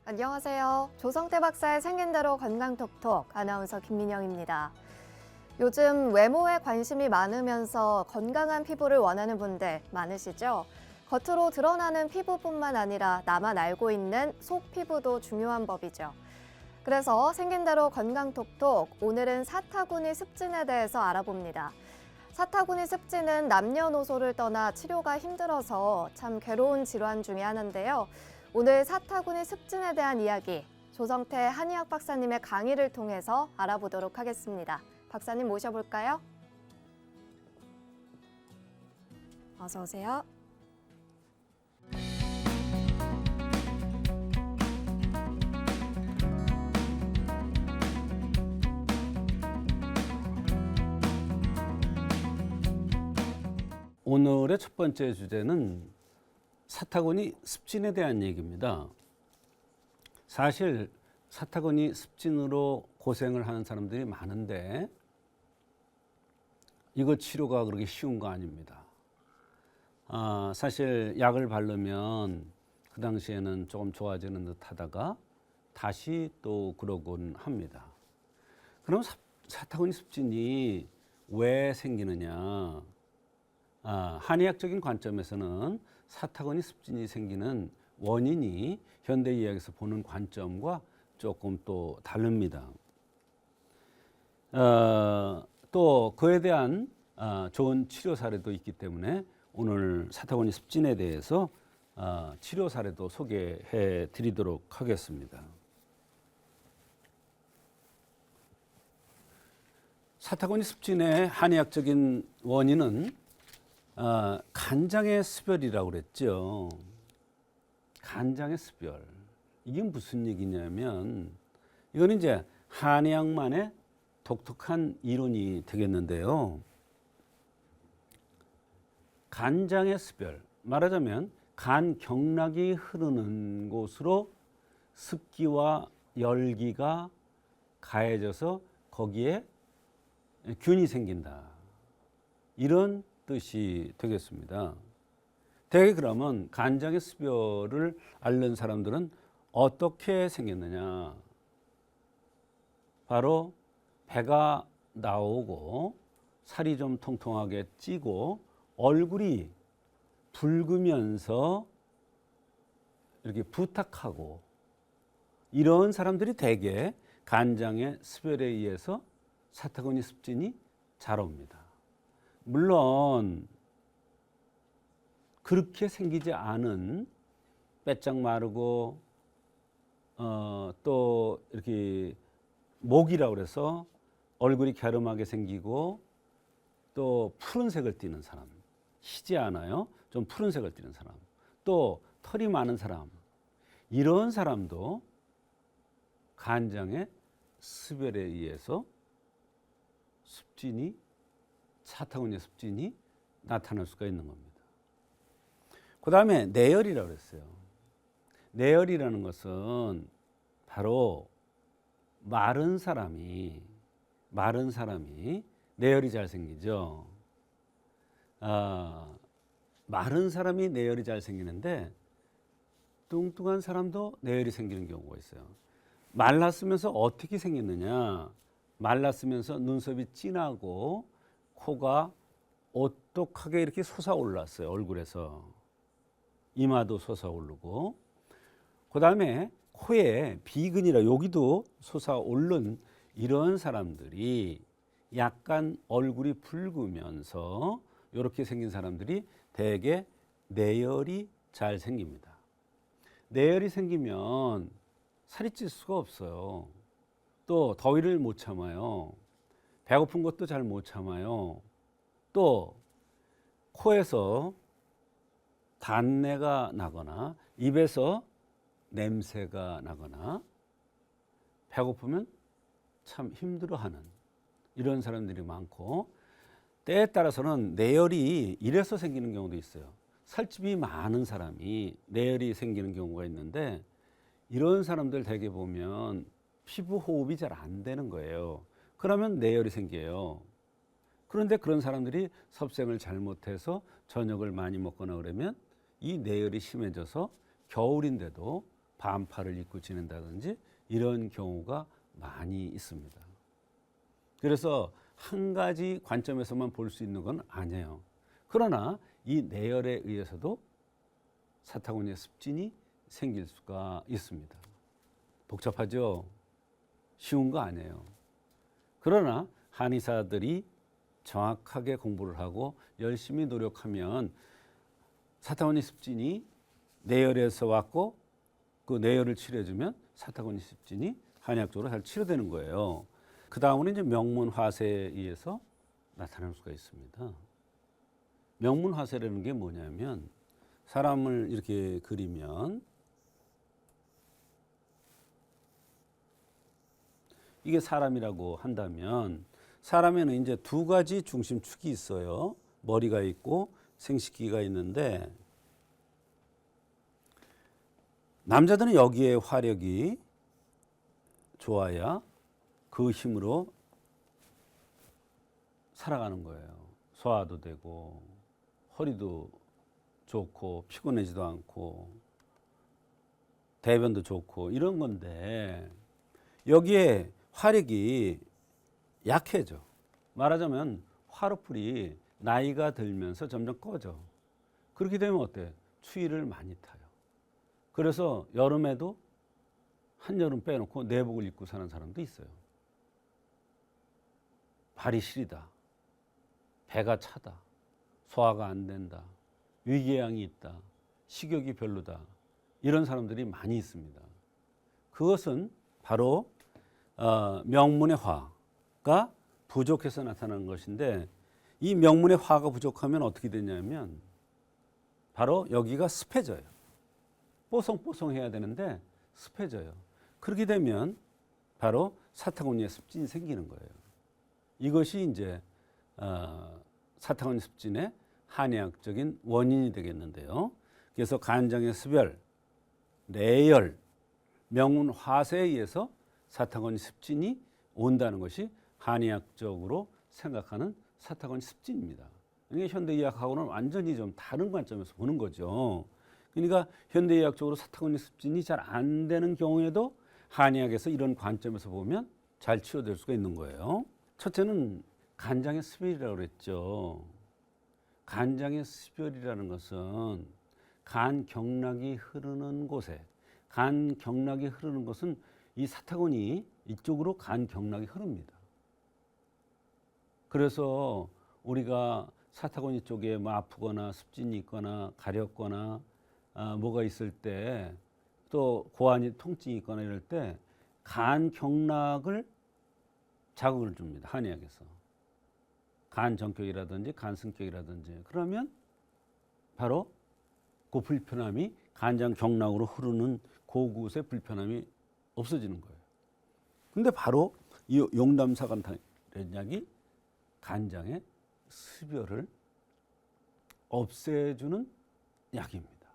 안녕하세요. 조성태 박사의 생긴 대로 건강톡톡 아나운서 김민영입니다. 요즘 외모에 관심이 많으면서 건강한 피부를 원하는 분들 많으시죠? 겉으로 드러나는 피부뿐만 아니라 나만 알고 있는 속 피부도 중요한 법이죠. 그래서 생긴 대로 건강톡톡 오늘은 사타구니 습진에 대해서 알아봅니다. 사타구니 습진은 남녀노소를 떠나 치료가 힘들어서 참 괴로운 질환 중에 하나인데요. 오늘 사타구니 습진에 대한 이야기, 조성태 한의학 박사님의 강의를 통해서 알아보도록 하겠습니다. 박사님 모셔볼까요? 어서 오세요. 오늘의 첫 번째 주제는 사타구니 습진에 대한 얘기입니다. 사실 사타구니 습진으로 고생을 하는 사람들이 많은데 이거 치료가 그렇게 쉬운 거 아닙니다. 사실 약을 바르면 그 당시에는 조금 좋아지는 듯 하다가 다시 또 그러곤 합니다. 그럼 사타구니 습진이 왜 생기느냐? 한의학적인 관점에서는 사타구니 습진이 생기는 원인이 현대의학에서 보는 관점과 조금 또 다릅니다. 또 그에 대한 좋은 치료 사례도 있기 때문에 오늘 사타구니 습진에 대해서 치료 사례도 소개해 드리도록 하겠습니다. 사타구니 습진의 한의학적인 원인은 간장의 습열이라고 그랬죠. 간장의 습열. 이게 무슨 얘기냐면 이건 이제 한의학만의 독특한 이론이 되겠는데요. 간장의 습열. 말하자면 간 경락이 흐르는 곳으로 습기와 열기가 가해져서 거기에 균이 생긴다. 이런 뜻이 되겠습니다. 대개 그러면 간장의 습열을 앓는 사람들은 어떻게 생겼느냐? 바로 배가 나오고 살이 좀 통통하게 찌고 얼굴이 붉으면서 이렇게 부탁하고 이런 사람들이 대개 간장의 습열에 의해서 사타구니 습진이 잘 옵니다. 물론 그렇게 생기지 않은 빼짝 마르고 또 이렇게 목이라고 그래서 얼굴이 갸름하게 생기고 또 푸른색을 띠는 사람, 희지 않아요? 좀 푸른색을 띠는 사람, 또 털이 많은 사람, 이런 사람도 간장의 습열에 의해서 사타구니 습진이 나타날 수가 있는 겁니다. 그 다음에 내열이라고 그랬어요. 내열이라는 것은 바로 마른 사람이 내열이 잘 생기죠. 마른 사람이 내열이 잘 생기는데 뚱뚱한 사람도 내열이 생기는 경우가 있어요. 말랐으면서 어떻게 생겼느냐? 말랐으면서 눈썹이 진하고 코가 오똑하게 이렇게 솟아올랐어요. 얼굴에서. 이마도 솟아오르고 그 다음에 코에 비근이라 여기도 솟아오른 이런 사람들이 약간 얼굴이 붉으면서 이렇게 생긴 사람들이 대개 내열이 잘 생깁니다. 내열이 생기면 살이 찔 수가 없어요. 또 더위를 못 참아요. 배고픈 것도 잘 못 참아요. 또 코에서 단내가 나거나 입에서 냄새가 나거나 배고프면 참 힘들어하는 이런 사람들이 많고 때에 따라서는 내열이 이래서 생기는 경우도 있어요. 살집이 많은 사람이 내열이 생기는 경우가 있는데 이런 사람들 대개 보면 피부 호흡이 잘 안 되는 거예요. 그러면 내열이 생겨요. 그런데 그런 사람들이 섭생을 잘못해서 저녁을 많이 먹거나 그러면 이 내열이 심해져서 겨울인데도 반팔을 입고 지낸다든지 이런 경우가 많이 있습니다. 그래서 한 가지 관점에서만 볼 수 있는 건 아니에요. 그러나 이 내열에 의해서도 사타구니의 습진이 생길 수가 있습니다. 복잡하죠? 쉬운 거 아니에요. 그러나 한의사들이 정확하게 공부를 하고 열심히 노력하면 사타구니 습진이 내열에서 왔고 그 내열을 치료해주면 사타구니 습진이 한의학적으로 잘 치료되는 거예요. 그 다음으로 이제 명문화세에 의해서 나타날 수가 있습니다. 명문화세라는 게 뭐냐면 사람을 이렇게 그리면 이게 사람이라고 한다면 사람에는 이제 두 가지 중심축이 있어요. 머리가 있고 생식기가 있는데 남자들은 여기에 화력이 좋아야 그 힘으로 살아가는 거예요. 소화도 되고 허리도 좋고 피곤하지도 않고 대변도 좋고 이런 건데 여기에 화력이 약해져. 말하자면 화로불이 나이가 들면서 점점 꺼져. 그렇게 되면 어때? 추위를 많이 타요. 그래서 여름에도 한여름 빼놓고 내복을 입고 사는 사람도 있어요. 발이 시리다. 배가 차다. 소화가 안 된다. 위궤양이 있다. 식욕이 별로다. 이런 사람들이 많이 있습니다. 그것은 바로 명문의 화가 부족해서 나타나는 것인데 이 명문의 화가 부족하면 어떻게 되냐면 바로 여기가 습해져요. 뽀송뽀송해야 되는데 습해져요. 그렇게 되면 바로 사타구니의 습진이 생기는 거예요. 이것이 이제 사타구니 습진의 한의학적인 원인이 되겠는데요. 그래서 간장의 습열, 내열, 명문 화세에 의해서 사타구니 습진이 온다는 것이 한의학적으로 생각하는 사타구니 습진입니다. 이게 현대의학하고는 완전히 좀 다른 관점에서 보는 거죠. 그러니까 현대의학적으로 사타구니 습진이 잘 안 되는 경우에도 한의학에서 이런 관점에서 보면 잘 치료될 수가 있는 거예요. 첫째는 간장의 습열이라고 그랬죠. 간장의 습열이라는 것은 간 경락이 흐르는 곳에 간 경락이 흐르는 것은 이 사타구니 이쪽으로 간 경락이 흐릅니다. 그래서 우리가 사타구니 쪽에 뭐 아프거나 습진이 있거나 가렵거나 뭐가 있을 때 또 고환이 통증이 있거나 이럴 때 간 경락을 자극을 줍니다. 한의학에서. 간 정격이라든지 간 승격이라든지 그러면 바로 그 불편함이 간장 경락으로 흐르는 그곳의 불편함이 없어지는 거예요. 근데 바로 이 용담사간탕이라는 약이 간장의 습열을 없애주는 약입니다.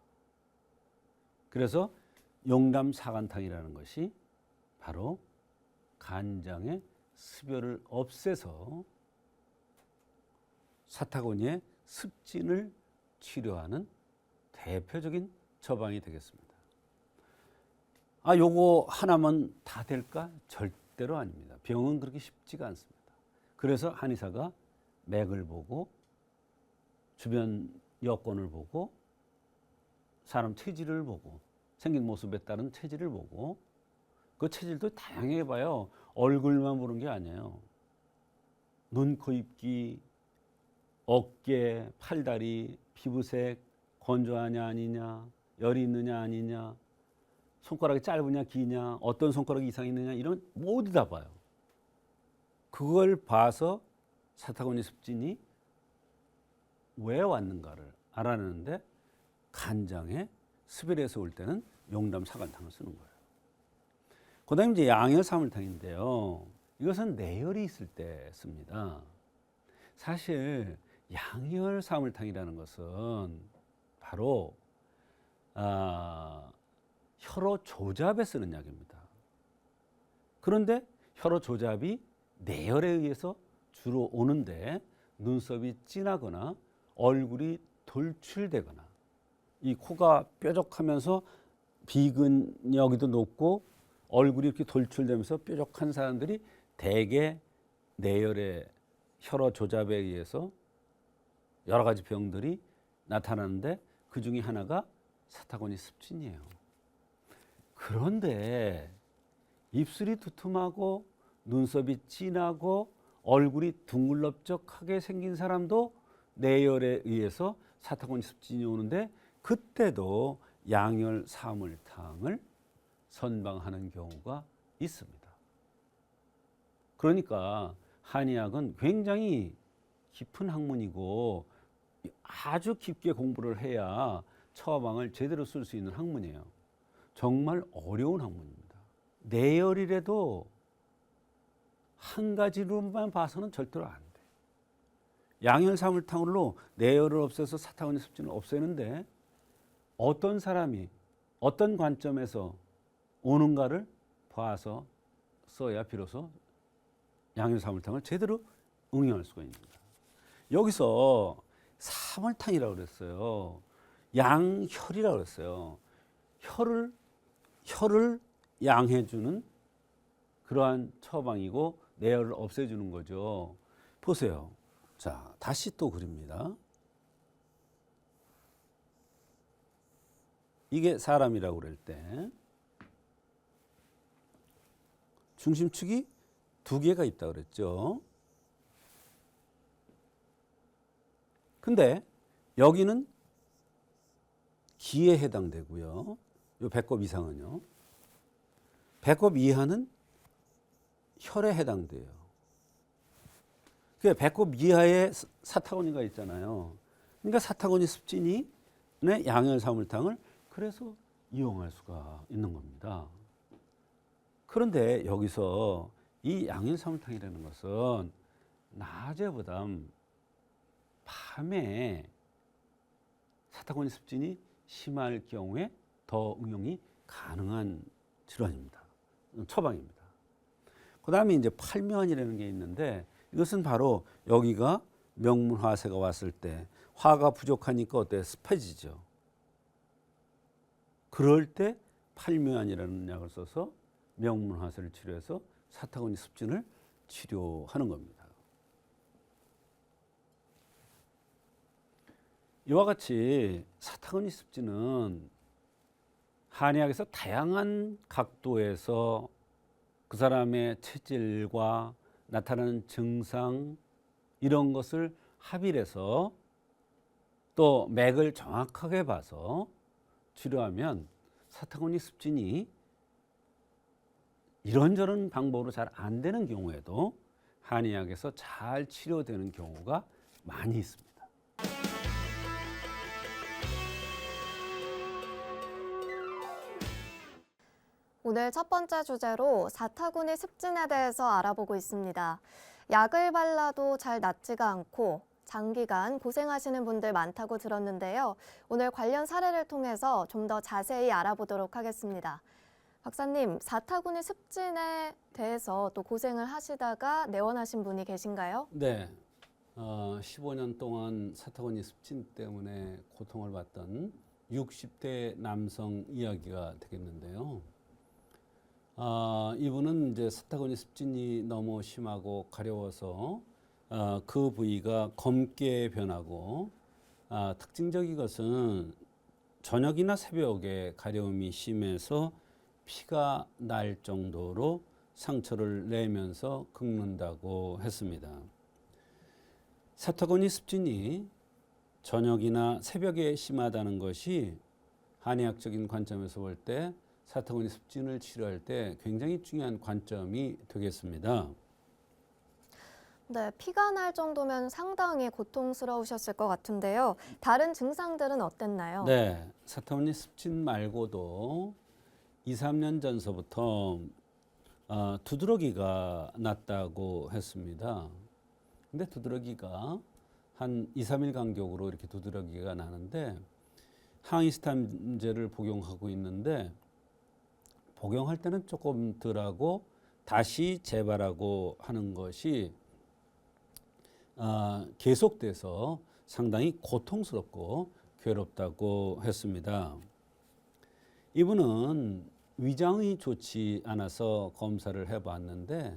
그래서 용담사간탕이라는 것이 바로 간장의 습열을 없애서 사타구니의 습진을 치료하는 대표적인 처방이 되겠습니다. 요거 하나만 다 될까? 절대로 아닙니다. 병은 그렇게 쉽지가 않습니다. 그래서 한의사가 맥을 보고 주변 여건을 보고 사람 체질을 보고 생긴 모습에 따른 체질을 보고 그 체질도 다양하게 봐요. 얼굴만 보는 게 아니에요. 눈, 코, 입기, 어깨, 팔다리, 피부색, 건조하냐 아니냐, 열이 있느냐 아니냐, 손가락이 짧으냐 기냐, 어떤 손가락이 이상이 있느냐 이런 모두 다 봐요. 그걸 봐서 사타구니 습진이 왜 왔는가를 알아내는데 간장에 습열에서 올 때는 용담사간탕을 쓰는 거예요. 그다음에 이제 양열사물탕인데요. 이것은 내열이 있을 때 씁니다. 사실 양열사물탕이라는 것은 바로 혈호 조잡에 쓰는 약입니다. 그런데 혈호 조잡이 내열에 의해서 주로 오는데 눈썹이 진하거나 얼굴이 돌출되거나 이 코가 뾰족하면서 비근력이도 높고 얼굴이 이렇게 돌출되면서 뾰족한 사람들이 대개 뇌열의 혈어 조잡에 의해서 여러 가지 병들이 나타나는데 그 중에 하나가 사타구니 습진이에요. 그런데 입술이 두툼하고 눈썹이 진하고 얼굴이 둥글럽적하게 생긴 사람도 뇌열에 의해서 사타구니 습진이 오는데 그때도 양열 사물탕을 선방하는 경우가 있습니다. 그러니까 한의학은 굉장히 깊은 학문이고 아주 깊게 공부를 해야 처방을 제대로 쓸 수 있는 학문이에요. 정말 어려운 학문입니다. 뇌열이라도 한 가지로만 봐서는 절대로 안 돼. 양열사물탕으로 뇌열을 없애서 사타구니 습진을 없애는데 어떤 사람이 어떤 관점에서 오는가를 봐서 써야 비로소 양열사물탕을 제대로 응용할 수가 있습니다. 여기서 사물탕이라고 그랬어요. 양혈이라고 그랬어요. 혈을 양해주는 그러한 처방이고 뇌열을 없애주는 거죠. 보세요. 자, 다시 또 그립니다. 이게 사람이라고 그럴 때 중심축이 두 개가 있다 그랬죠. 근데 여기는 기에 해당되고요. 요 배꼽 이상은요. 배꼽 이하는 혈에 해당돼요. 그 배꼽 이하에 사타구니가 있잖아요. 그러니까 사타구니 습진이 양열사물탕을 그래서 이용할 수가 있는 겁니다. 그런데 여기서 이 양열사물탕이라는 것은 낮에보다 밤에 사타구니 습진이 심할 경우에 더 응용이 가능한 질환입니다. 처방입니다. 그 다음에 이제 팔묘환이라는 게 있는데 이것은 바로 여기가 명문화세가 왔을 때 화가 부족하니까 어때요? 습해지죠. 그럴 때 팔묘환이라는 약을 써서 명문화세를 치료해서 사타구니 습진을 치료하는 겁니다. 이와 같이 사타구니 습진은 한의학에서 다양한 각도에서 그 사람의 체질과 나타나는 증상 이런 것을 합의해서 또 맥을 정확하게 봐서 치료하면 사타구니 습진이 이런저런 방법으로 잘 안 되는 경우에도 한의학에서 잘 치료되는 경우가 많이 있습니다. 오늘 첫 번째 주제로 사타구니 습진에 대해서 알아보고 있습니다. 약을 발라도 잘 낫지가 않고 장기간 고생하시는 분들 많다고 들었는데요. 오늘 관련 사례를 통해서 좀 더 자세히 알아보도록 하겠습니다. 박사님, 사타구니 습진에 대해서 또 고생을 하시다가 내원하신 분이 계신가요? 네. 15년 동안 사타구니 습진 때문에 고통을 받던 60대 남성 이야기가 되겠는데요. 이분은 이제 사타구니 습진이 너무 심하고 가려워서 그 부위가 검게 변하고 특징적인 것은 저녁이나 새벽에 가려움이 심해서 피가 날 정도로 상처를 내면서 긁는다고 했습니다. 사타구니 습진이 저녁이나 새벽에 심하다는 것이 한의학적인 관점에서 볼 때 사타구니 습진을 치료할 때 굉장히 중요한 관점이 되겠습니다. 네, 피가 날 정도면 상당히 고통스러우셨을 것 같은데요. 다른 증상들은 어땠나요? 네, 사타구니 습진 말고도 2, 3년 전서부터 두드러기가 났다고 했습니다. 근데 두드러기가 한 2, 3일 간격으로 이렇게 두드러기가 나는데 항히스타민제를 복용하고 있는데 복용할 때는 조금 덜하고 다시 재발하고 하는 것이 계속돼서 상당히 고통스럽고 괴롭다고 했습니다. 이분은 위장이 좋지 않아서 검사를 해봤는데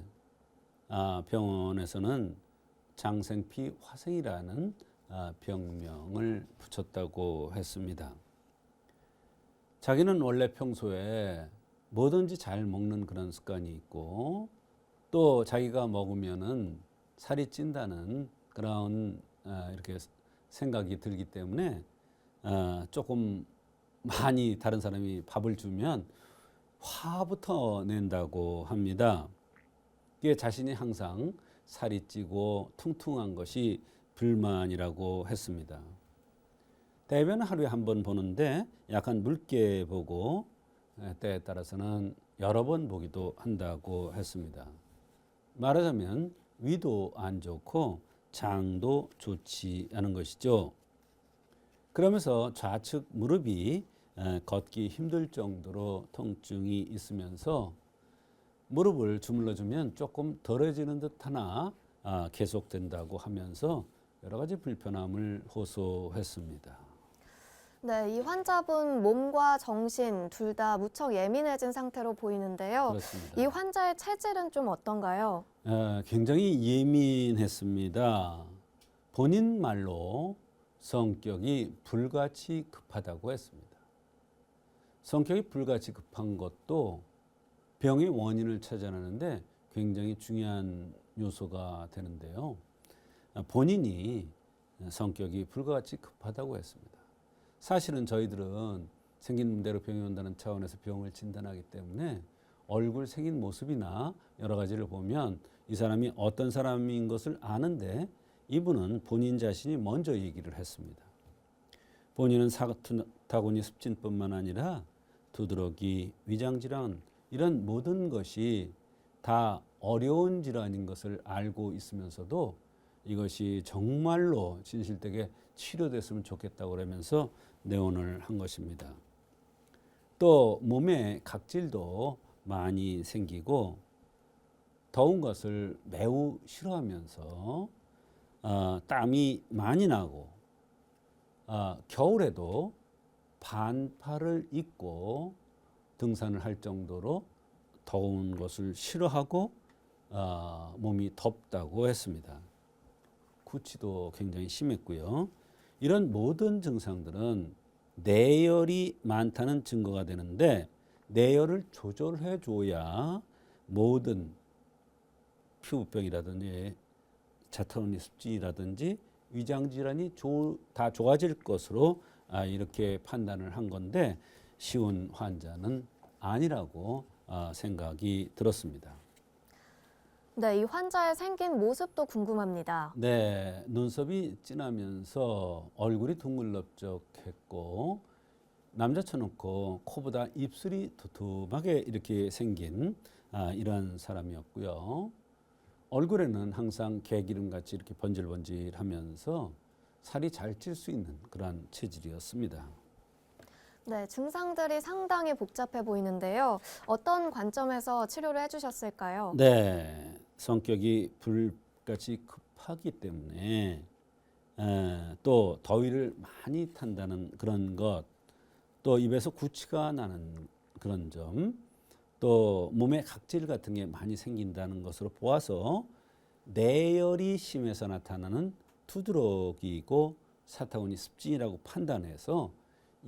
병원에서는 장생피 화생이라는 병명을 붙였다고 했습니다. 자기는 원래 평소에 뭐든지 잘 먹는 그런 습관이 있고 또 자기가 먹으면은 살이 찐다는 그런 이렇게 생각이 들기 때문에 조금 많이 다른 사람이 밥을 주면 화부터 낸다고 합니다. 이게 자신이 항상 살이 찌고 퉁퉁한 것이 불만이라고 했습니다. 대변은 하루에 한 번 보는데 약간 묽게 보고 때에 따라서는 여러 번 보기도 한다고 했습니다. 말하자면 위도 안 좋고 장도 좋지 않은 것이죠. 그러면서 좌측 무릎이 걷기 힘들 정도로 통증이 있으면서 무릎을 주물러주면 조금 덜해지는 듯하나 계속된다고 하면서 여러 가지 불편함을 호소했습니다. 네, 이 환자분 몸과 정신 둘 다 무척 예민해진 상태로 보이는데요. 그렇습니다. 이 환자의 체질은 좀 어떤가요? 굉장히 예민했습니다. 본인 말로 성격이 불같이 급하다고 했습니다. 성격이 불같이 급한 것도 병의 원인을 찾아내는데 굉장히 중요한 요소가 되는데요. 본인이 성격이 불같이 급하다고 했습니다. 사실은 저희들은 생긴 문제로 병이 온다는 차원에서 병을 진단하기 때문에 얼굴 생긴 모습이나 여러 가지를 보면 이 사람이 어떤 사람인 것을 아는데 이분은 본인 자신이 먼저 얘기를 했습니다. 본인은 사타구니 습진뿐만 아니라 두드러기, 위장질환 이런 모든 것이 다 어려운 질환인 것을 알고 있으면서도 이것이 정말로 진실되게 치료됐으면 좋겠다고 그러면서 내원을 한 것입니다. 또 몸에 각질도 많이 생기고 더운 것을 매우 싫어하면서 땀이 많이 나고 겨울에도 반팔을 입고 등산을 할 정도로 더운 것을 싫어하고 몸이 덥다고 했습니다. 구취도 굉장히 심했고요. 이런 모든 증상들은 내열이 많다는 증거가 되는데 내열을 조절해 줘야 모든 피부병이라든지 자타구니 습진이라든지 위장질환이 다 좋아질 것으로 이렇게 판단을 한 건데 쉬운 환자는 아니라고 생각이 들었습니다. 네, 이 환자의 생긴 모습도 궁금합니다. 네, 눈썹이 진하면서 얼굴이 둥글럽적했고 남자쳐놓고 코보다 입술이 두툼하게 이렇게 생긴 이런 사람이었고요. 얼굴에는 항상 개기름같이 이렇게 번질번질하면서 살이 잘 찔 수 있는 그런 체질이었습니다. 네, 증상들이 상당히 복잡해 보이는데요. 어떤 관점에서 치료를 해주셨을까요? 네, 성격이 불같이 급하기 때문에 또 더위를 많이 탄다는 그런 것, 또 입에서 구취가 나는 그런 점, 또 몸에 각질 같은 게 많이 생긴다는 것으로 보아서 내열이 심해서 나타나는 두드러기이고 사타구니 습진이라고 판단해서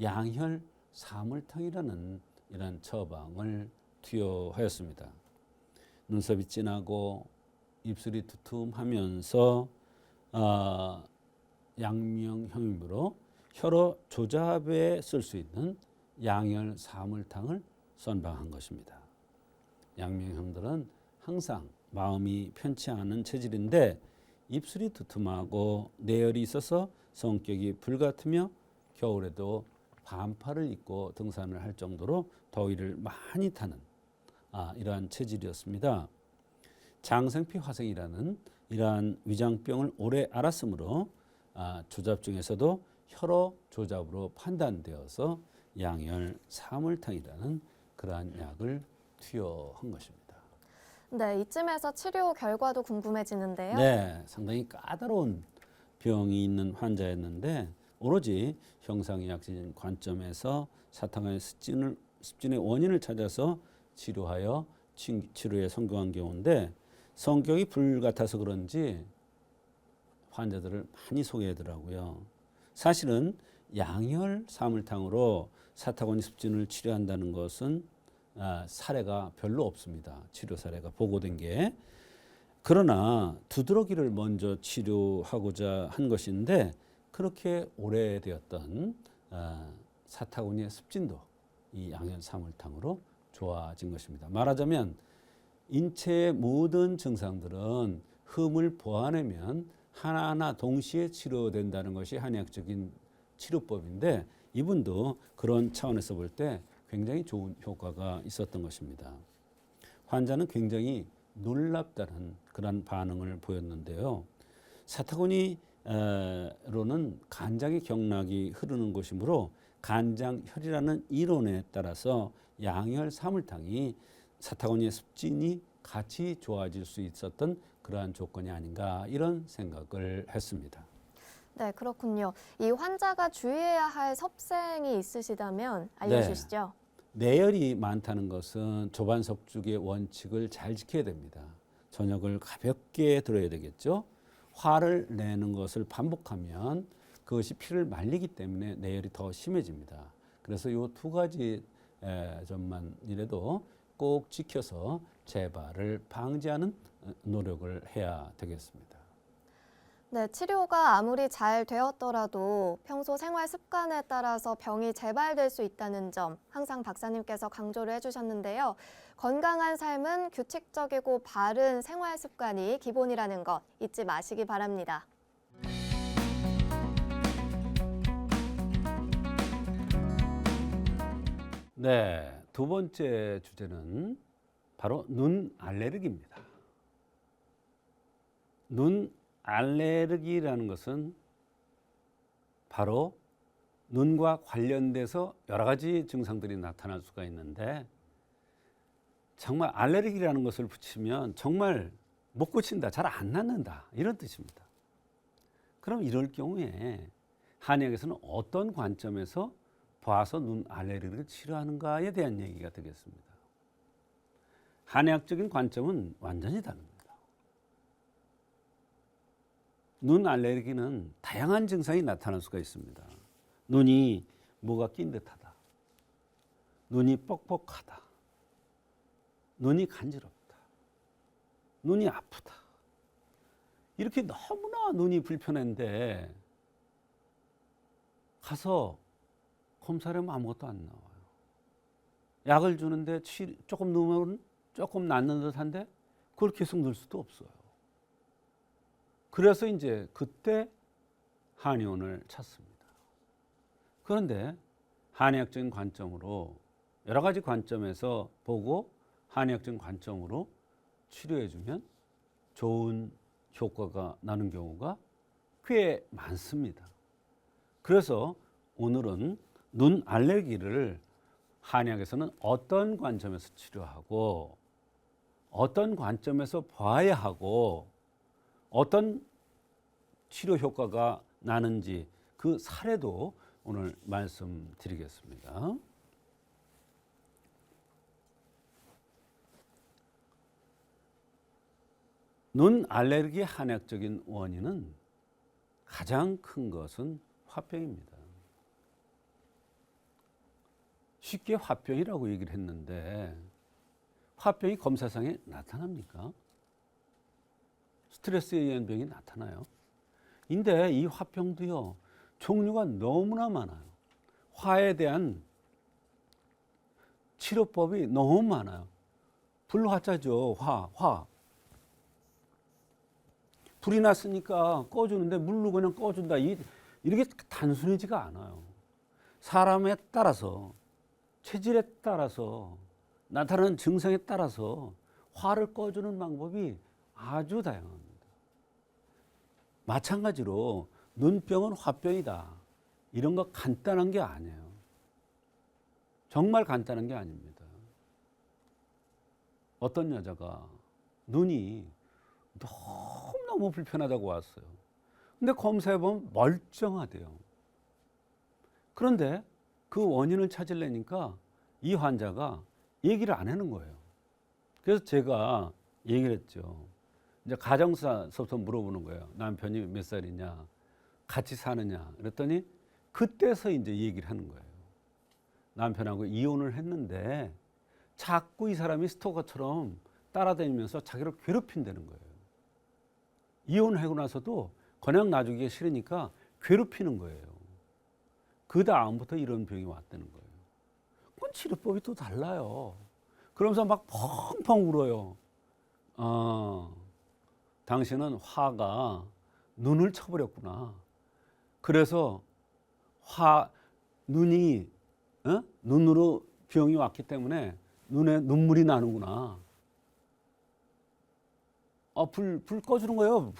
양혈 사물탕이라는 이런 처방을 투여하였습니다. 눈썹이 진하고 입술이 두툼하면서 양명형이므로 혈어 조잡에 쓸 수 있는 양혈 사물탕을 선방한 것입니다. 양명형들은 항상 마음이 편치 않은 체질인데 입술이 두툼하고 내열이 있어서 성격이 불같으며 겨울에도 반팔을 입고 등산을 할 정도로 더위를 많이 타는 이러한 체질이었습니다. 장생피 화생이라는 이러한 위장병을 오래 앓았으므로 조잡 중에서도 혈어 조잡으로 판단되어서 양열 사물탕이라는 그러한 약을 투여한 것입니다. 네, 이쯤에서 치료 결과도 궁금해지는데요. 네, 상당히 까다로운 병이 있는 환자였는데 오로지 형상의학적인 관점에서 사타구니 습진의 원인을 찾아서 치료하여 치료에 성공한 경우인데 성격이 불같아서 그런지 환자들을 많이 소개하더라고요. 사실은 양혈 사물탕으로 사타구니 습진을 치료한다는 것은 사례가 별로 없습니다. 치료 사례가 보고된 게. 그러나 두드러기를 먼저 치료하고자 한 것인데 그렇게 오래되었던 사타구니의 습진도 이 양혈 사물탕으로 좋아진 것입니다. 말하자면 인체의 모든 증상들은 흠을 보완하면 하나하나 동시에 치료된다는 것이 한의학적인 치료법인데 이분도 그런 차원에서 볼 때 굉장히 좋은 효과가 있었던 것입니다. 환자는 굉장히 놀랍다는 그런 반응을 보였는데요. 사타구니로는 간장의 경락이 흐르는 곳이므로 간장혈이라는 이론에 따라서 양혈 사물탕이 사타구니의 습진이 같이 좋아질 수 있었던 그러한 조건이 아닌가 이런 생각을 했습니다. 네, 그렇군요. 이 환자가 주의해야 할 섭생이 있으시다면 알려주시죠. 내열이 많다는 것은 조반석죽의 원칙을 잘 지켜야 됩니다. 저녁을 가볍게 들어야 되겠죠. 화를 내는 것을 반복하면 그것이 피를 말리기 때문에 내열이 더 심해집니다. 그래서 이 두 가지 점만이라도 꼭 지켜서 재발을 방지하는 노력을 해야 되겠습니다. 네, 치료가 아무리 잘 되었더라도 평소 생활 습관에 따라서 병이 재발될 수 있다는 점 항상 박사님께서 강조를 해주셨는데요. 건강한 삶은 규칙적이고 바른 생활 습관이 기본이라는 것 잊지 마시기 바랍니다. 네, 두 번째 주제는 바로 눈 알레르기입니다. 눈 알레르기라는 것은 바로 눈과 관련돼서 여러 가지 증상들이 나타날 수가 있는데 정말 알레르기라는 것을 붙이면 정말 못 고친다, 잘 안 낫는다 이런 뜻입니다. 그럼 이럴 경우에 한의학에서는 어떤 관점에서 봐서 눈 알레르기를 치료하는가에 대한 얘기가 되겠습니다. 한의학적인 관점은 완전히 다릅니다. 눈 알레르기는 다양한 증상이 나타날 수가 있습니다. 눈이 뭐가 낀 듯하다. 눈이 뻑뻑하다. 눈이 간지럽다. 눈이 아프다. 이렇게 너무나 눈이 불편한데 가서 검사를 하면 아무것도 안 나와요. 약을 주는데 조금 넣으면 조금 낫는 듯한데 그걸 계속 넣을 수도 없어요. 그래서 이제 그때 한의원을 찾습니다. 그런데 한의학적인 관점으로 여러 가지 관점에서 보고 한의학적인 관점으로 치료해주면 좋은 효과가 나는 경우가 꽤 많습니다. 그래서 오늘은 눈 알레르기를 한의학에서는 어떤 관점에서 치료하고 어떤 관점에서 봐야 하고 어떤 치료 효과가 나는지 그 사례도 오늘 말씀드리겠습니다. 눈 알레르기의 한의학적인 원인은 가장 큰 것은 화병입니다. 쉽게 화병이라고 얘기를 했는데 화병이 검사상에 나타납니까? 스트레스에 의한 병이 나타나요. 근데 이 화병도요, 종류가 너무나 많아요. 화에 대한 치료법이 너무 많아요. 불화자죠, 화. 불이 났으니까 꺼주는데 물로 그냥 꺼준다. 이렇게 단순하지가 않아요. 사람에 따라서, 체질에 따라서, 나타나는 증상에 따라서 화를 꺼주는 방법이 아주 다양합니다. 마찬가지로 눈병은 화병이다. 이런 거 간단한 게 아니에요. 정말 간단한 게 아닙니다. 어떤 여자가 눈이 너무 불편하다고 왔어요. 근데 검사해보면 멀쩡하대요. 그런데 그 원인을 찾으려니까 이 환자가 얘기를 안 하는 거예요. 그래서 제가 얘기를 했죠. 이제 가정사서부터 물어보는 거예요. 남편이 몇 살이냐, 같이 사느냐. 그랬더니 그때서 이제 얘기를 하는 거예요. 남편하고 이혼을 했는데 자꾸 이 사람이 스토커처럼 따라다니면서 자기를 괴롭힌다는 거예요. 이혼하고 나서도 그냥 놔주기가 싫으니까 괴롭히는 거예요. 그 다음부터 이런 병이 왔다는 거예요. 그건 치료법이 또 달라요. 그러면서 막 펑펑 울어요. 당신은 화가 눈을 쳐버렸구나. 그래서 눈이 눈으로 병이 왔기 때문에 눈에 눈물이 나는구나. 불 꺼주는 거예요.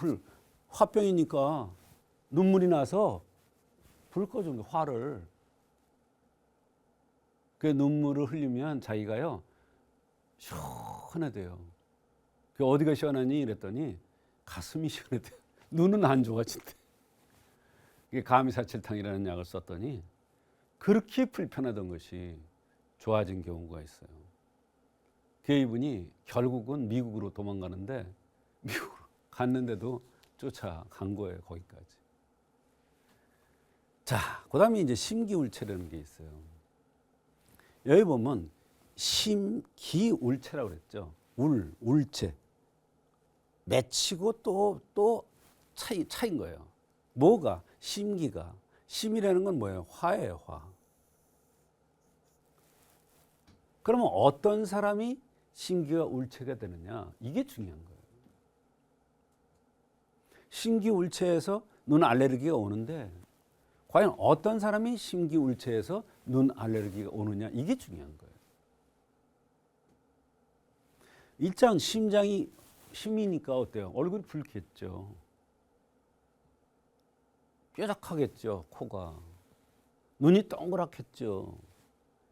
화병이니까 눈물이 나서 불 꺼주는 거예요. 화를. 그 눈물을 흘리면 자기가요 시원하대요. 그 어디가 시원하니 이랬더니 가슴이 시원하대요. 눈은 안 좋아진대. 이게 감이사칠탕이라는 약을 썼더니 그렇게 불편하던 것이 좋아진 경우가 있어요. 그 이분이 결국은 미국으로 도망가는데 미국으로 갔는데도 쫓아간 거예요. 거기까지. 자, 그다음에 이제 심기울체라는 게 있어요. 여기 보면 심기울체라고 그랬죠. 울체. 맺히고 또 차인 거예요. 뭐가? 심기가. 심이라는 건 뭐예요? 화예요, 화. 그러면 어떤 사람이 심기가 울체가 되느냐? 이게 중요한 거예요. 심기울체에서 눈 알레르기가 오는데 과연 어떤 사람이 심기울체에서 눈 알레르기가 오느냐? 이게 중요한 거예요. 일단 심이니까 어때요? 얼굴이 붉겠죠. 뾰족하겠죠. 코가. 눈이 동그랗겠죠.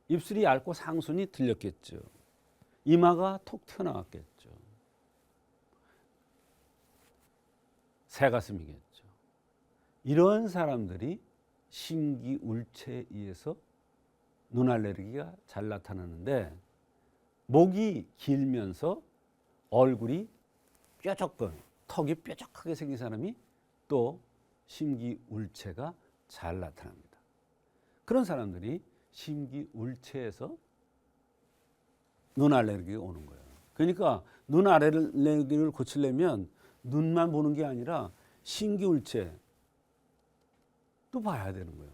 입술이 얇고 상순이 들렸겠죠. 이마가 톡 튀어나왔겠죠. 새가슴이겠죠. 이런 사람들이 심기울체에 의해서 눈 알레르기가 잘 나타나는데 목이 길면서 얼굴이 뾰족한 턱이 뾰족하게 생긴 사람이 또 심기울체가 잘 나타납니다. 그런 사람들이 심기울체에서 눈 알레르기가 오는 거예요. 그러니까 눈 알레르기를 고치려면 눈만 보는 게 아니라 심기울체 또 봐야 되는 거예요.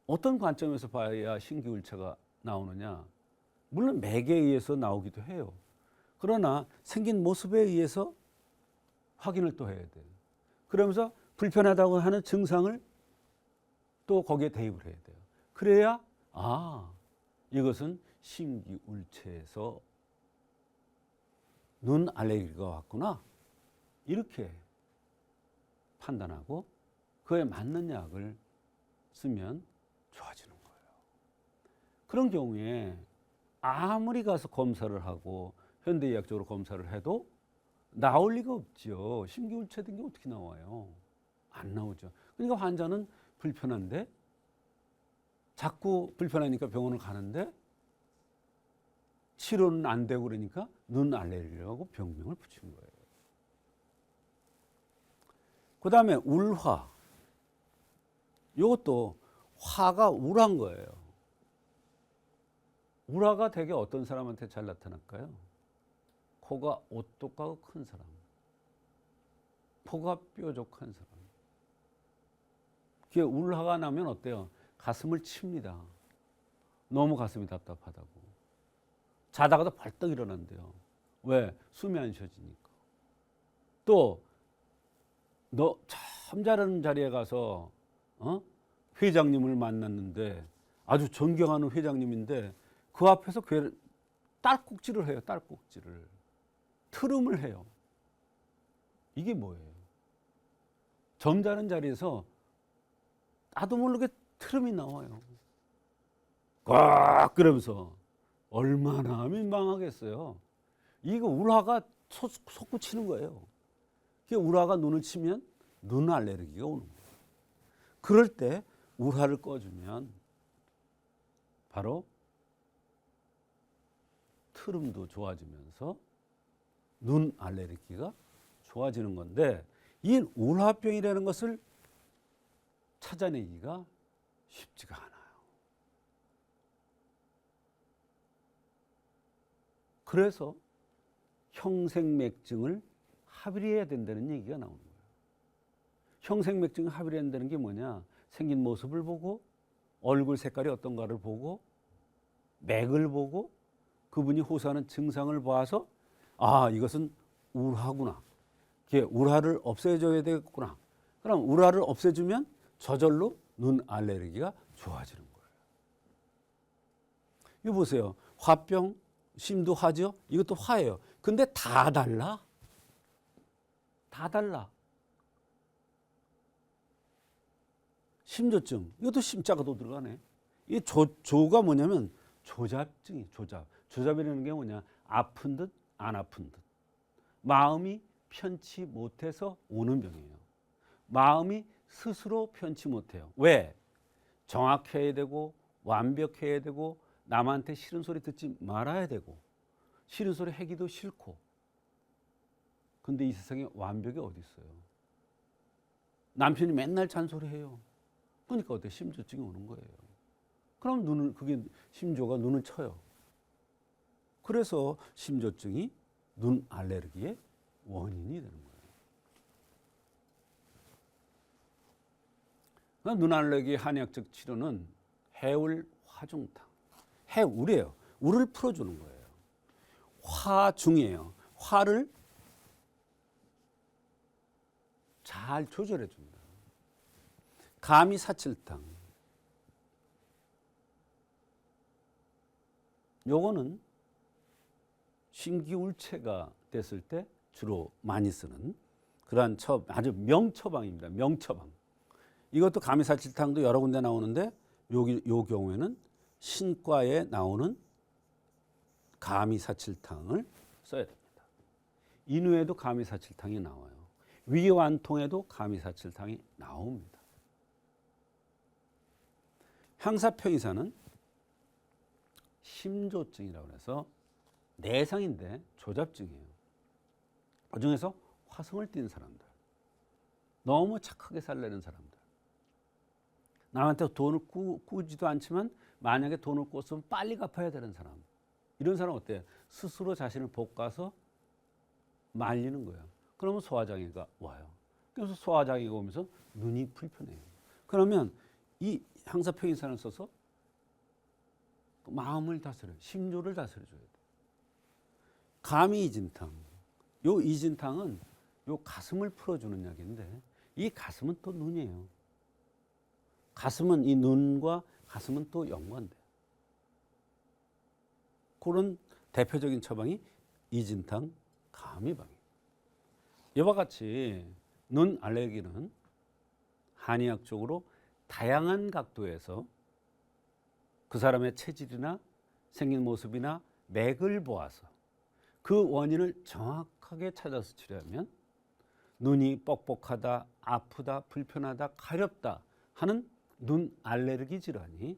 어떤 관점에서 봐야 심기울체가 나오느냐? 물론 맥에 의해서 나오기도 해요. 그러나 생긴 모습에 의해서 확인을 또 해야 돼요. 그러면서 불편하다고 하는 증상을 또 거기에 대입을 해야 돼요. 그래야 이것은 심기울체에서 눈 알레르기가 왔구나. 이렇게 판단하고 그에 맞는 약을 쓰면 좋아지는 거예요. 그런 경우에 아무리 가서 검사를 하고 현대의학적으로 검사를 해도 나올 리가 없죠. 심기울체 된 게 어떻게 나와요? 안 나오죠. 그러니까 환자는 불편한데 자꾸 불편하니까 병원을 가는데 치료는 안 되고 그러니까 눈 알레르기라고 병명을 붙인 거예요. 그 다음에 울화. 이것도 화가 우울한 거예요. 우라가 되게 어떤 사람한테 잘 나타날까요? 코가 오똑하고 큰 사람, 코가 뾰족한 사람. 그게 울화가 나면 어때요? 가슴을 칩니다. 너무 가슴이 답답하다고. 자다가도 벌떡 일어난대요. 왜? 숨이 안 쉬어지니까. 또 너 잠자는 자리에 가서 회장님을 만났는데 아주 존경하는 회장님인데 그 앞에서 딸꾹질을 해요. 딸꾹질을. 트름을 해요. 이게 뭐예요? 점잖은 자리에서 나도 모르게 트름이 나와요. 꽉 그러면서 얼마나 민망하겠어요. 이거 울화가 솟구치는 거예요. 울화가 눈을 치면 눈 알레르기가 오는 거예요. 그럴 때 울화를 꺼주면 바로 트름도 좋아지면서 눈 알레르기가 좋아지는 건데 이 울화병이라는 것을 찾아내기가 쉽지가 않아요. 그래서 형생맥증을 합의해야 된다는 얘기가 나오는 거예요. 형생맥증을 합의해야 된다는 게 뭐냐? 생긴 모습을 보고 얼굴 색깔이 어떤가를 보고 맥을 보고 그분이 호소하는 증상을 봐서 아, 이것은 울화구나. 이게 울화를 없애줘야 되겠구나. 그럼 울화를 없애주면 저절로 눈 알레르기가 좋아지는 거예요. 이거 보세요. 화병, 심도 화죠? 이것도 화예요. 근데 다 달라. 다 달라. 심조증, 이것도 심자가 또 들어가네. 이 조가 뭐냐면 조잡증이 조잡. 조잡이라는 게 뭐냐? 아픈 듯 안 아픈 듯. 마음이 편치 못해서 오는 병이에요. 마음이 스스로 편치 못해요. 왜? 정확해야 되고 완벽해야 되고 남한테 싫은 소리 듣지 말아야 되고 싫은 소리 하기도 싫고. 근데 이 세상에 완벽이 어디 있어요? 남편이 맨날 잔소리해요. 그러니까 어때? 심조증이 오는 거예요. 그럼 그게 심조가 눈을 쳐요. 그래서 심조증이 눈 알레르기의 원인이 되는 거예요. 눈 알레르기 한의학적 치료는 해울 화중탕. 해울이에요. 울을 풀어주는 거예요. 화중이에요. 화를 잘 조절해 줍니다. 가미사칠탕. 요거는 신기울체가 됐을 때 주로 많이 쓰는 그러한 아주 명처방입니다. 명처방. 이것도 가미사칠탕도 여러 군데 나오는데 요 경우에는 신과에 나오는 가미사칠탕을 써야 됩니다. 인후에도 가미사칠탕이 나와요. 위완통에도 가미사칠탕이 나옵니다. 향사평이사는 심조증이라고 해서 내상인데 조잡증이에요. 그중에서 화성을 띈 사람들, 너무 착하게 살려는 사람들, 남한테 돈을 꾸지도 않지만 만약에 돈을 꿨으면 빨리 갚아야 되는 사람, 이런 사람 어때요? 스스로 자신을 볶아서 말리는 거예요. 그러면 소화장애가 와요. 그래서 소화장애가 오면서 눈이 불편해요. 그러면 이 향사평인산을 써서 마음을 다스려, 심조를 다스려줘야 돼. 가미이진탕. 요 이진탕은 요 가슴을 풀어주는 약인데 이 가슴은 또 눈이에요. 가슴은 이 눈과 가슴은 또 연관돼요. 그런 대표적인 처방이 이진탕, 가미방이에요. 이와 같이 눈 알레르기는 한의학적으로 다양한 각도에서 그 사람의 체질이나 생긴 모습이나 맥을 보아서 그 원인을 정확하게 찾아서 치료하면 눈이 뻑뻑하다, 아프다, 불편하다, 가렵다 하는 눈 알레르기 질환이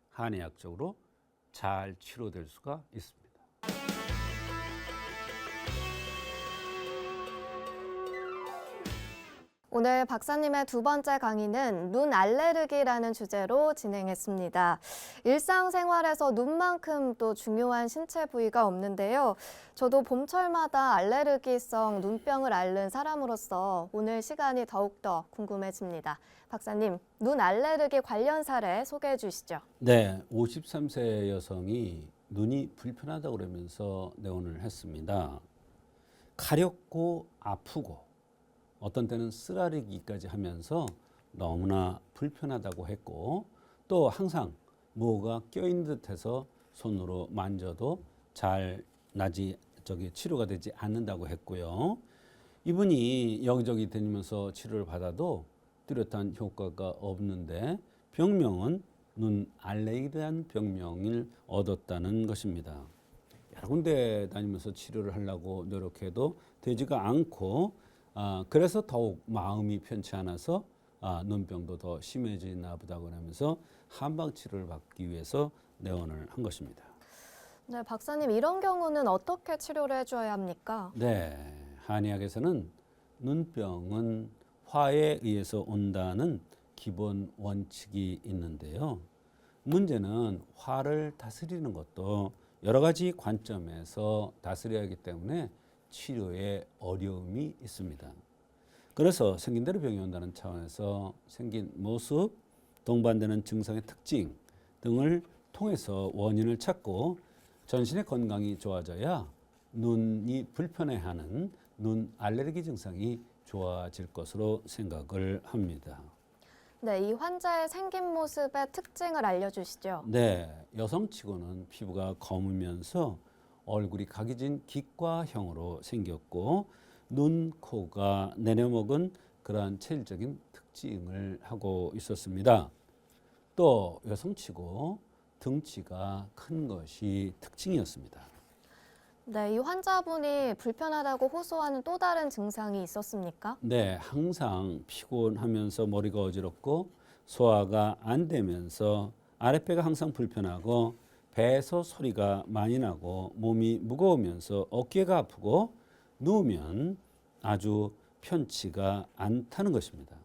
한의학적으로 잘 치료될 수가 있습니다. 오늘 박사님의 두 번째 강의는 눈 알레르기라는 주제로 진행했습니다. 일상생활에서 눈만큼 또 중요한 신체 부위가 없는데요. 저도 봄철마다 알레르기성 눈병을 앓는 사람으로서 오늘 시간이 더욱더 궁금해집니다. 박사님, 눈 알레르기 관련 사례 소개해 주시죠. 네, 53세 여성이 눈이 불편하다고 그러면서 내원을 했습니다. 가렵고 아프고 어떤 때는 쓰라리기까지 하면서 너무나 불편하다고 했고 또 항상 뭐가 껴있는 듯해서 손으로 만져도 잘 치료가 되지 않는다고 했고요. 이분이 여기저기 다니면서 치료를 받아도 뚜렷한 효과가 없는데 병명은 눈 알레르기라는 병명을 얻었다는 것입니다. 여러 군데 다니면서 치료를 하려고 노력해도 되지가 않고 그래서 더욱 마음이 편치 않아서 눈병도 더 심해지나 보다 그러면서 한방 치료를 받기 위해서 내원을 한 것입니다. 네, 박사님 이런 경우는 어떻게 치료를 해줘야 합니까? 네, 한의학에서는 눈병은 화에 의해서 온다는 기본 원칙이 있는데요. 문제는 화를 다스리는 것도 여러 가지 관점에서 다스려야 하기 때문에 치료에 어려움이 있습니다. 그래서 생긴 대로 병이 온다는 차원에서 생긴 모습, 동반되는 증상의 특징 등을 통해서 원인을 찾고 전신의 건강이 좋아져야 눈이 불편해하는 눈 알레르기 증상이 좋아질 것으로 생각을 합니다. 네, 이 환자의 생긴 모습의 특징을 알려주시죠. 네, 여성치고는 피부가 검으면서 얼굴이 각이진 기과형으로 생겼고 눈, 코가 내려먹은 그러한 체질적인 특징을 하고 있었습니다. 또 여성치고 등치가 큰 것이 특징이었습니다. 네, 이 환자분이 불편하다고 호소하는 또 다른 증상이 있었습니까? 네, 항상 피곤하면서 머리가 어지럽고 소화가 안 되면서 아랫배가 항상 불편하고 배에서 소리가 많이 나고 몸이 무거우면서 어깨가 아프고 누우면 아주 편치가 않다는 것입니다.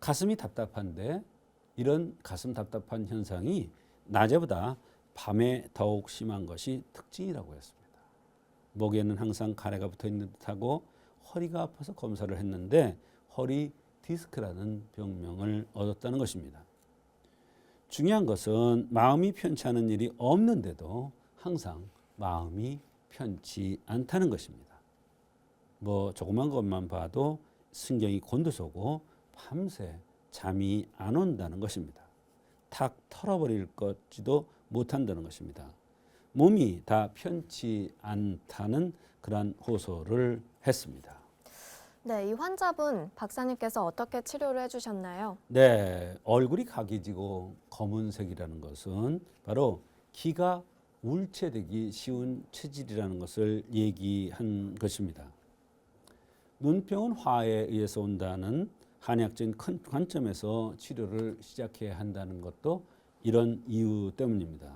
가슴이 답답한데 이런 가슴 답답한 현상이 낮에보다 밤에 더욱 심한 것이 특징이라고 했습니다. 목에는 항상 가래가 붙어 있는 듯하고 허리가 아파서 검사를 했는데 허리 디스크라는 병명을 얻었다는 것입니다. 중요한 것은 마음이 편치 않은 일이 없는데도 항상 마음이 편치 않다는 것입니다. 뭐 조그만 것만 봐도 신경이 곤두서고 밤새 잠이 안 온다는 것입니다. 탁 털어버릴 것지도 못한다는 것입니다. 몸이 다 편치 않다는 그러한 호소를 했습니다. 네, 이 환자분 박사님께서 어떻게 치료를 해주셨나요? 네, 얼굴이 각이지고 검은색이라는 것은 바로 기가 울체되기 쉬운 체질이라는 것을 얘기한 것입니다. 눈병은 화에 의해서 온다는 한의학적인 큰 관점에서 치료를 시작해야 한다는 것도 이런 이유 때문입니다.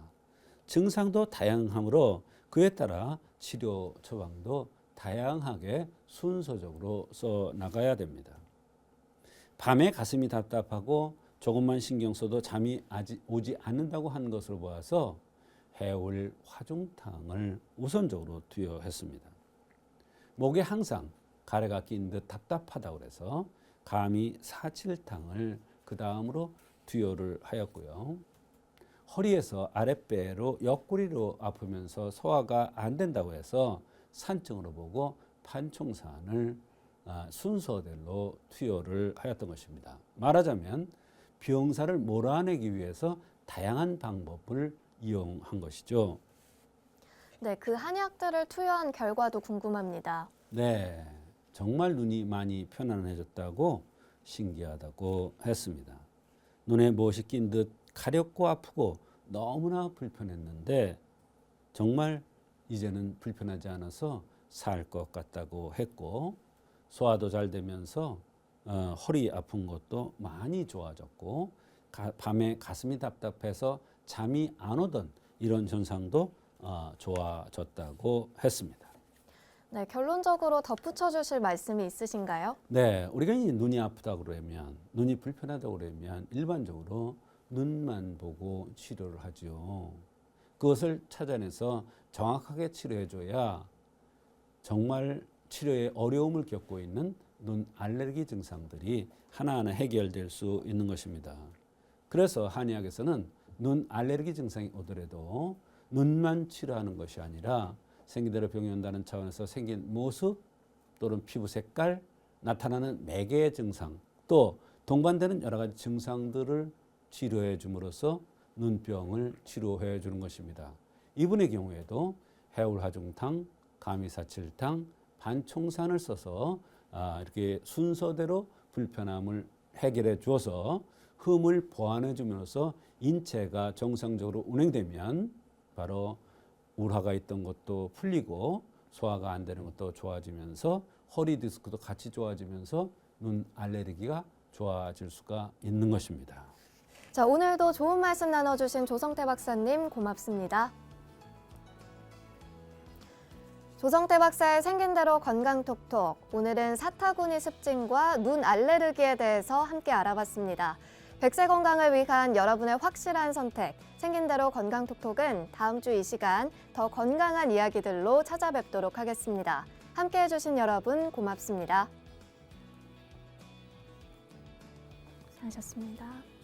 증상도 다양하므로 그에 따라 치료 처방도 다양하게 순서적으로 써 나가야 됩니다. 밤에 가슴이 답답하고 조금만 신경 써도 잠이 오지 않는다고 하는 것으로 보아서 해울 화중탕을 우선적으로 투여했습니다. 목에 항상 가래가 낀 듯 답답하다고 해서 감히 사칠탕을 그 다음으로 투여를 하였고요. 허리에서 아랫배로 옆구리로 아프면서 소화가 안 된다고 해서 산증으로 보고 판총산을 순서대로 투여를 하였던 것입니다. 말하자면 병사를 몰아내기 위해서 다양한 방법을 이용한 것이죠. 네, 그 한약들을 투여한 결과도 궁금합니다. 네, 정말 눈이 많이 편안해졌다고 신기하다고 했습니다. 눈에 무엇이 낀 듯 가렵고 아프고 너무나 불편했는데 정말 이제는 불편하지 않아서 살 것 같다고 했고 소화도 잘 되면서 허리 아픈 것도 많이 좋아졌고 밤에 가슴이 답답해서 잠이 안 오던 이런 현상도 좋아졌다고 했습니다. 네, 결론적으로 덧붙여 주실 말씀이 있으신가요? 네, 우리가 이 눈이 아프다 그러면 눈이 불편하다 그러면 일반적으로 눈만 보고 치료를 하죠. 그것을 찾아내서 정확하게 치료해줘야 정말 치료에 어려움을 겪고 있는 눈 알레르기 증상들이 하나하나 해결될 수 있는 것입니다. 그래서 한의학에서는 눈 알레르기 증상이 오더라도 눈만 치료하는 것이 아니라 생긴 대로 병이 온다는 차원에서 생긴 모습 또는 피부 색깔, 나타나는 매개의 증상, 또 동반되는 여러 가지 증상들을 치료해 줌으로써 눈병을 치료해 주는 것입니다. 이분의 경우에도 해울화중탕, 가미사칠탕, 반총산을 써서 이렇게 순서대로 불편함을 해결해 주어서 흠을 보완해 줌으로써 인체가 정상적으로 운행되면 바로 우라가 있던 것도 풀리고 소화가 안 되는 것도 좋아지면서 허리 디스크도 같이 좋아지면서 눈 알레르기가 좋아질 수가 있는 것입니다. 자, 오늘도 좋은 말씀 나눠주신 조성태 박사님 고맙습니다. 조성태 박사의 생긴 대로 건강톡톡. 오늘은 사타구니 습진과 눈 알레르기에 대해서 함께 알아봤습니다. 100세 건강을 위한 여러분의 확실한 선택. 생긴 대로 건강톡톡은 다음 주 이 시간 더 건강한 이야기들로 찾아뵙도록 하겠습니다. 함께 해주신 여러분 고맙습니다. 수고하셨습니다.